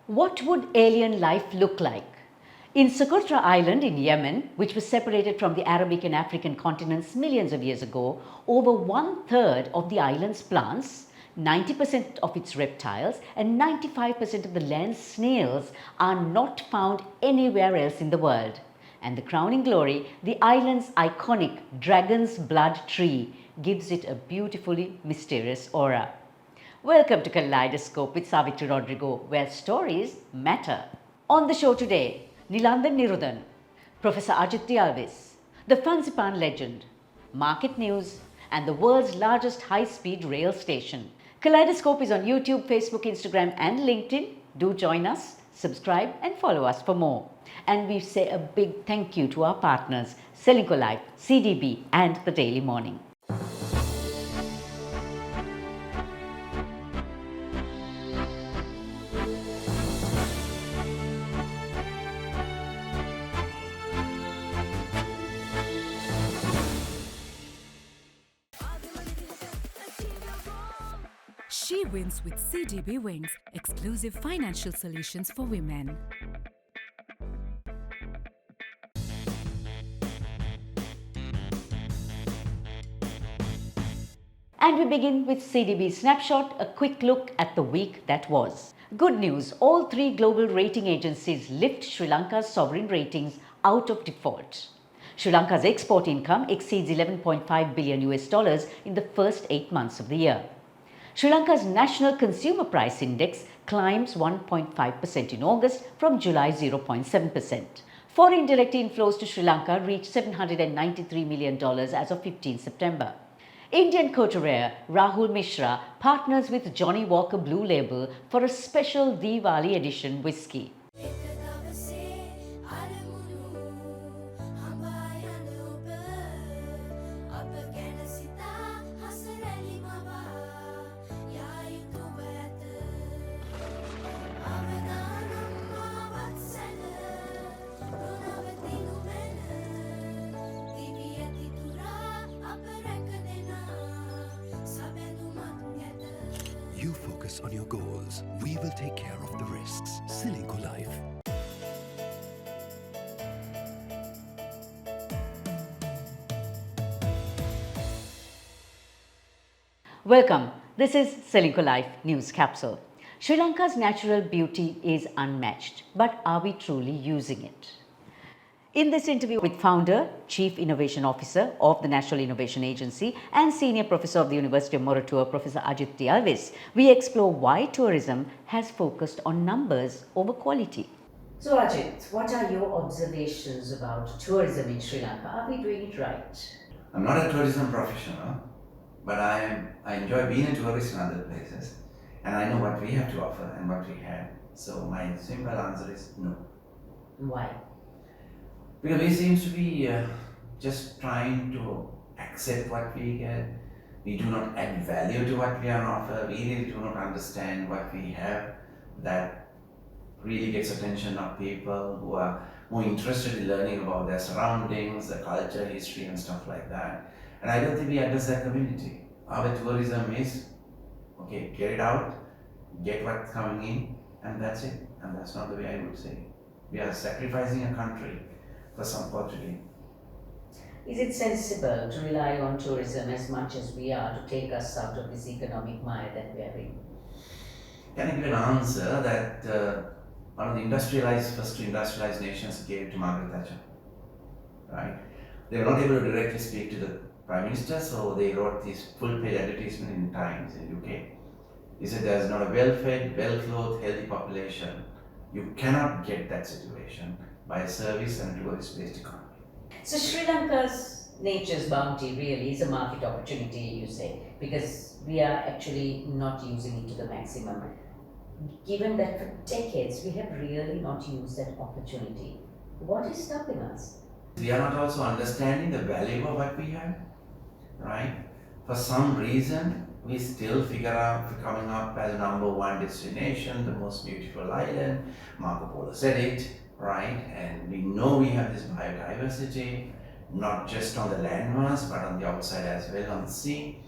What would alien life look like? In Socotra Island in Yemen, which was separated from the Arabic and African continents millions of years ago, over one-third of the island's plants, 90% of its reptiles, and 95% of the land snails are not found anywhere else in the world. And the crowning glory, the island's iconic dragon's blood tree, gives it a beautifully mysterious aura. Welcome to Kaleidoscope with Savithri Rodrigo, where stories matter. On the show today, Nilandan Nirudan, Professor Ajit Alvis, the Fansipan legend, market news, and the world's largest high-speed rail station. Kaleidoscope is on YouTube, Facebook, Instagram, and LinkedIn. Do join us, subscribe, and follow us for more. And we say a big thank you to our partners, SriLanka Life, CDB, and The Daily Morning. She wins with CDB Wings, exclusive financial solutions for women. And we begin with CDB Snapshot, a quick look at the week that was. Good news, all three global rating agencies lift Sri Lanka's sovereign ratings out of default. Sri Lanka's export income exceeds $11.5 billion in the first 8 months of the year. Sri Lanka's National Consumer Price Index climbs 1.5% in August from July 0.7%. Foreign direct inflows to Sri Lanka reached $793 million as of 15 September. Indian couturier Rahul Mishra partners with Johnnie Walker Blue Label for a special Diwali edition whiskey. You focus on your goals. We will take care of the risks. SriLanka Life. Welcome. This is SriLanka Life News Capsule. Sri Lanka's natural beauty is unmatched, but are we truly using it? In this interview with founder, Chief Innovation Officer of the National Innovation Agency and Senior Professor of the University of Moratuwa, Professor Ajit Alvis, we explore why tourism has focused on numbers over quality. So Ajit, what are your observations about tourism in Sri Lanka? Are we doing it right? I'm not a tourism professional, but I enjoy being a tourist in other places, and I know what we have to offer and what we have. So my simple answer is no. Why? Because we seem to be just trying to accept what we get. We do not add value to what we are on offer. We really do not understand what we have that really gets attention of people who are more interested in learning about their surroundings, the culture, history and stuff like that. And I don't think we address that community. Our tourism is, okay, get it out, get what's coming in, and that's it. And that's not the way I would say. We are sacrificing a country for some quantity. Is it sensible to rely on tourism as much as we are to take us out of this economic mire that we are in? Can I give an answer that one of the first industrialized nations gave to Margaret Thatcher? Right? They were not able to directly speak to the Prime Minister, so they wrote this full-page advertisement in Times in UK. He said there's not a well-fed, well-clothed, healthy population. You cannot get that situation by a service and tourist-based economy. So Sri Lanka's nature's bounty really is a market opportunity, you say, because we are actually not using it to the maximum. Given that for decades we have really not used that opportunity, what is stopping us? We are not also understanding the value of what we have, right? For some reason, we still figure out coming up as number one destination, the most beautiful island. Marco Polo said it, right? And we know we have this biodiversity, not just on the landmass, but on the outside as well, on the sea.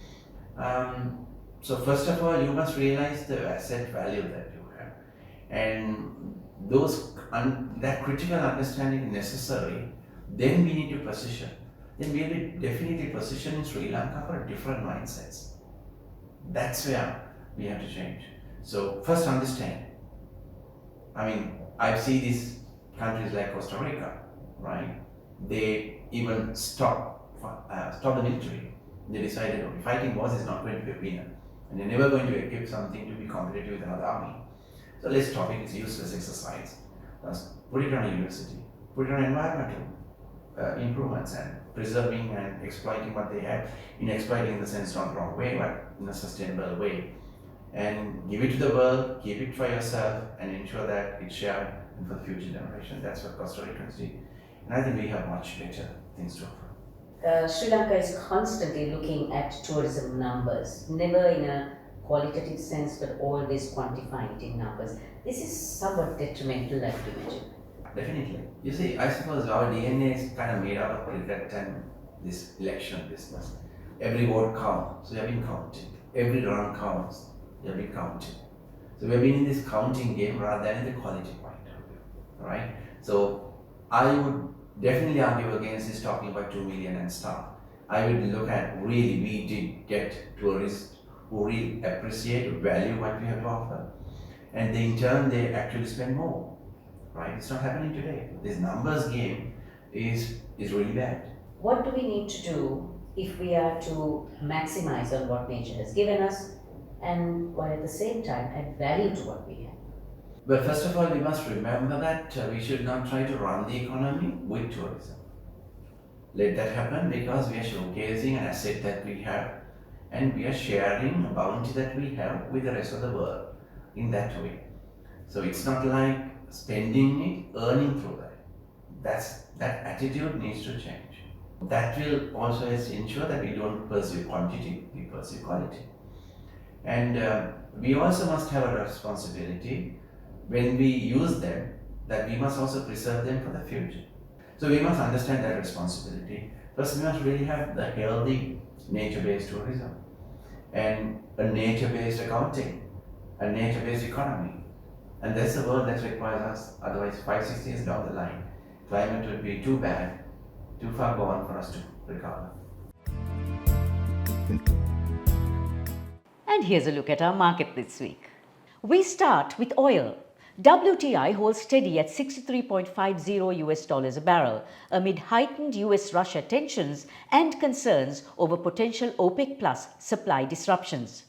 So first of all, you must realize the asset value that you have. And that critical understanding is necessary. Then we need to position. Then we will definitely position in Sri Lanka for a different mindsets. That's where we have to change. So first understand. I mean, I see these countries like Costa Rica, right? They even stop the military. They decided, okay, fighting wars is not going to be a winner, and they're never going to equip something to be competitive with another army. So let's stop it. It's a useless exercise. Put it on a university. Put it on environmental improvements and preserving and exploiting what they have. In exploiting in the sense not wrong way, but in a sustainable way. And give it to the world, keep it for yourself, and ensure that it's shared for the future generation. That's what Costa Ricans did. And I think we have much better things to offer. Sri Lanka is constantly looking at tourism numbers, never in a qualitative sense, but always quantifying it in numbers. This is somewhat detrimental, I would imagine. Definitely. You see, I suppose our DNA is kind of made out of cricket and this election business. Every vote counts, so we have been counting. Every run counts, we have been counting. So we have been in this counting game rather than in the quality point of view. Right? So I would definitely argue against this talking about 2 million and stuff. I would look at really we did get tourists who really appreciate, value what we have to offer. And in turn they actually spend more. Right? It's not happening today. This numbers game is really bad. What do we need to do if we are to maximize on what nature has given us, and while at the same time add value to what we have? Well, first of all, we must remember that we should not try to run the economy with tourism. Let that happen because we are showcasing an asset that we have, and we are sharing a bounty that we have with the rest of the world in that way. So it's not like spending it, earning through that. That attitude needs to change. That will also ensure that we don't pursue quantity, we pursue quality. And we also must have a responsibility when we use them, that we must also preserve them for the future. So we must understand that responsibility. First, we must really have the healthy nature-based tourism and a nature-based accounting, a nature-based economy. And that's the world that requires us. Otherwise, 5-6 years down the line, climate will be too bad, too far gone for us to recover. And here's a look at our market this week. We start with oil. WTI holds steady at $63.50 US a barrel amid heightened US-Russia tensions and concerns over potential OPEC Plus supply disruptions.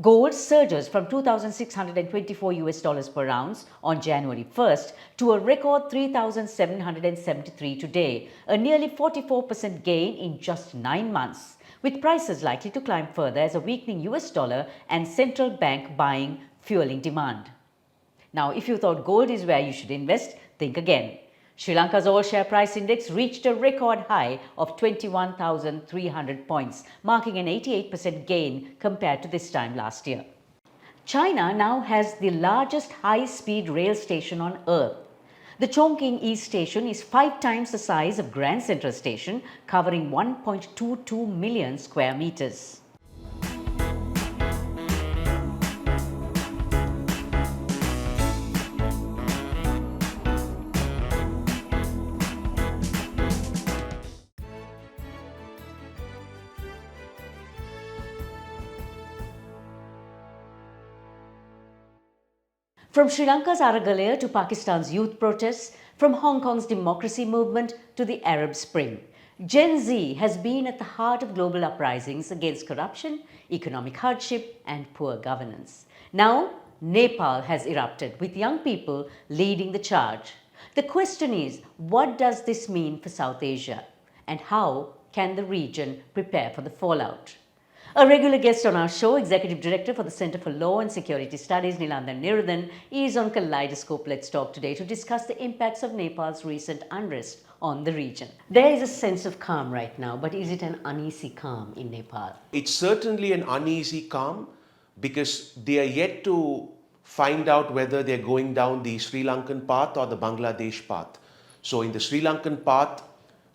Gold surges from $2,624 US per ounce on January 1st to a record $3,773 today, a nearly 44% gain in just 9 months, with prices likely to climb further as a weakening US dollar and central bank buying fueling demand. Now, if you thought gold is where you should invest, think again. Sri Lanka's all-share price index reached a record high of 21,300 points, marking an 88% gain compared to this time last year. China now has the largest high-speed rail station on Earth. The Chongqing East Station is 5 times the size of Grand Central Station, covering 1.22 million square meters. From Sri Lanka's Aragalaya to Pakistan's youth protests, from Hong Kong's democracy movement to the Arab Spring, Gen Z has been at the heart of global uprisings against corruption, economic hardship, and poor governance. Now, Nepal has erupted, with young people leading the charge. The question is, what does this mean for South Asia? And how can the region prepare for the fallout? A regular guest on our show, Executive Director for the Center for Law and Security Studies, Nilandan Nirudan, is on Kaleidoscope Let's Talk today to discuss the impacts of Nepal's recent unrest on the region. There is a sense of calm right now, but is it an uneasy calm in Nepal? It's certainly an uneasy calm because they are yet to find out whether they're going down the Sri Lankan path or the Bangladesh path. So in the Sri Lankan path,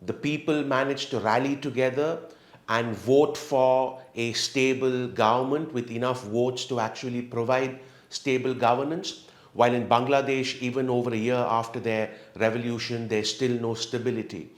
the people managed to rally together and vote for a stable government with enough votes to actually provide stable governance. while in Bangladesh, even over a year after their revolution, there's still no stability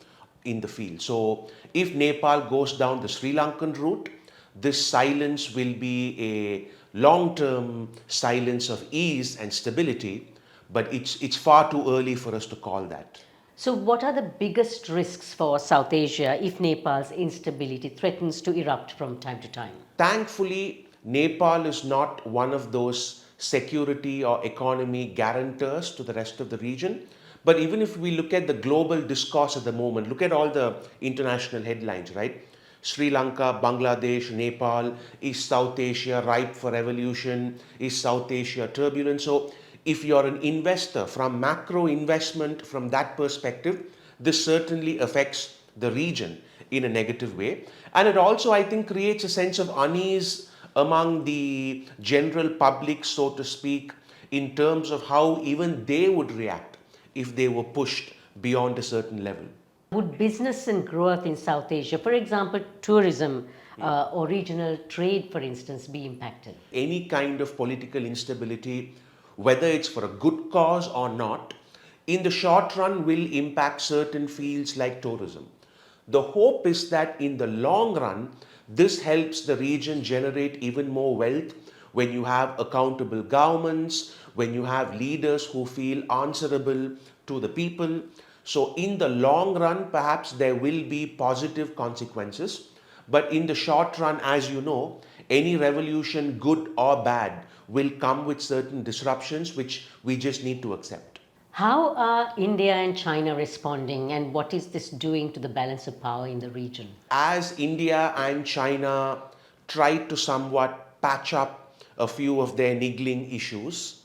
in the field. So if Nepal goes down the Sri Lankan route, this silence will be a long-term silence of ease and stability, but it's far too early for us to call that. So, what are the biggest risks for South Asia if Nepal's instability threatens to erupt from time to time? Thankfully, Nepal is not one of those security or economy guarantors to the rest of the region. But even if we look at the global discourse at the moment, look at all the international headlines, right? Sri Lanka, Bangladesh, Nepal, is South Asia ripe for revolution? Is South Asia turbulent? So if you're an investor from macro investment from that perspective, this certainly affects the region in a negative way. And it also, I think, creates a sense of unease among the general public, so to speak, in terms of how even they would react if they were pushed beyond a certain level. Would business and growth in South Asia, for example, tourism or regional trade, for instance, be impacted? Any kind of political instability, whether it's for a good cause or not, in the short run will impact certain fields like tourism. The hope is that in the long run, this helps the region generate even more wealth when you have accountable governments, when you have leaders who feel answerable to the people. So in the long run, perhaps there will be positive consequences. But in the short run, as you know, any revolution, good or bad, will come with certain disruptions which we just need to accept. How are India and China responding, and what is this doing to the balance of power in the region? As India and China try to somewhat patch up a few of their niggling issues,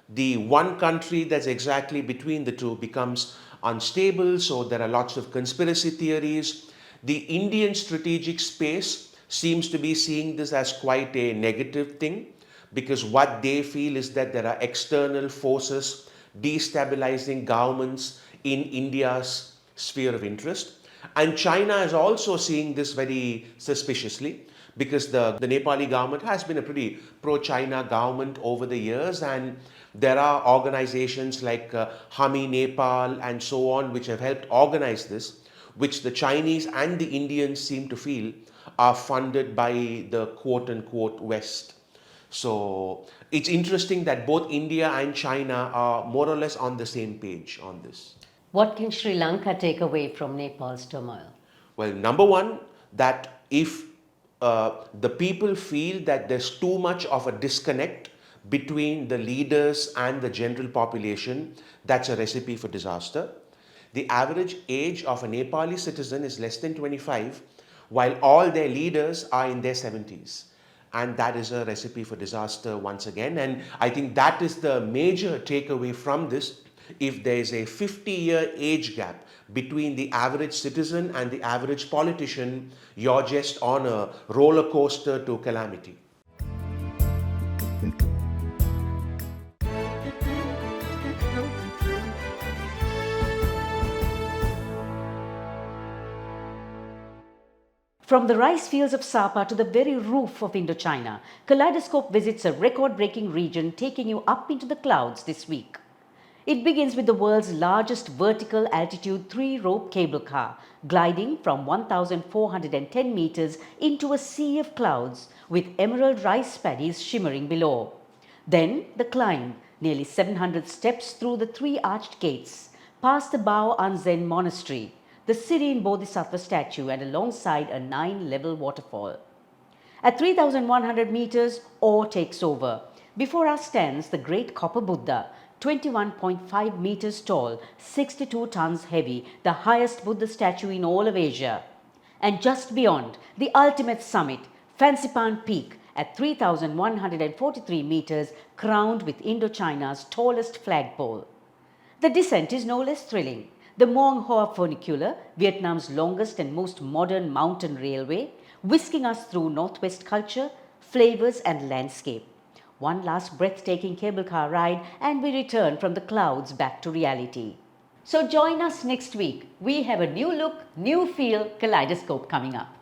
the one country that's exactly between the two becomes unstable, so there are lots of conspiracy theories. The Indian strategic space seems to be seeing this as quite a negative thing, because what they feel is that there are external forces destabilizing governments in India's sphere of interest. And China is also seeing this very suspiciously, because the Nepali government has been a pretty pro-China government over the years, and there are organizations like Hami Nepal and so on which have helped organize this, which the Chinese and the Indians seem to feel are funded by the quote-unquote West. So it's interesting that both India and China are more or less on the same page on this. What can Sri Lanka take away from Nepal's turmoil? Well, number one, that if the people feel that there's too much of a disconnect between the leaders and the general population, that's a recipe for disaster. The average age of a Nepali citizen is less than 25, while all their leaders are in their 70s. And that is a recipe for disaster once again. And I think that is the major takeaway from this. If there is a 50-year age gap between the average citizen and the average politician, you're just on a roller coaster to calamity. From the rice fields of Sapa to the very roof of Indochina, Kaleidoscope visits a record-breaking region, taking you up into the clouds this week. It begins with the world's largest vertical altitude 3-rope cable car, gliding from 1,410 meters into a sea of clouds with emerald rice paddies shimmering below. Then the climb, nearly 700 steps through the 3-arched gates, past the Bao Anzen Monastery, the Serene Bodhisattva statue, and alongside a 9-level waterfall. At 3,100 meters, awe takes over. Before us stands the great copper Buddha, 21.5 meters tall, 62 tons heavy, the highest Buddha statue in all of Asia. And just beyond, the ultimate summit, Fansipan Peak, at 3,143 meters, crowned with Indochina's tallest flagpole. The descent is no less thrilling. The Muang Hoa funicular, Vietnam's longest and most modern mountain railway, whisking us through Northwest culture, flavors and landscape. One last breathtaking cable car ride and we return from the clouds back to reality. So join us next week. We have a new look, new feel Kaleidoscope coming up.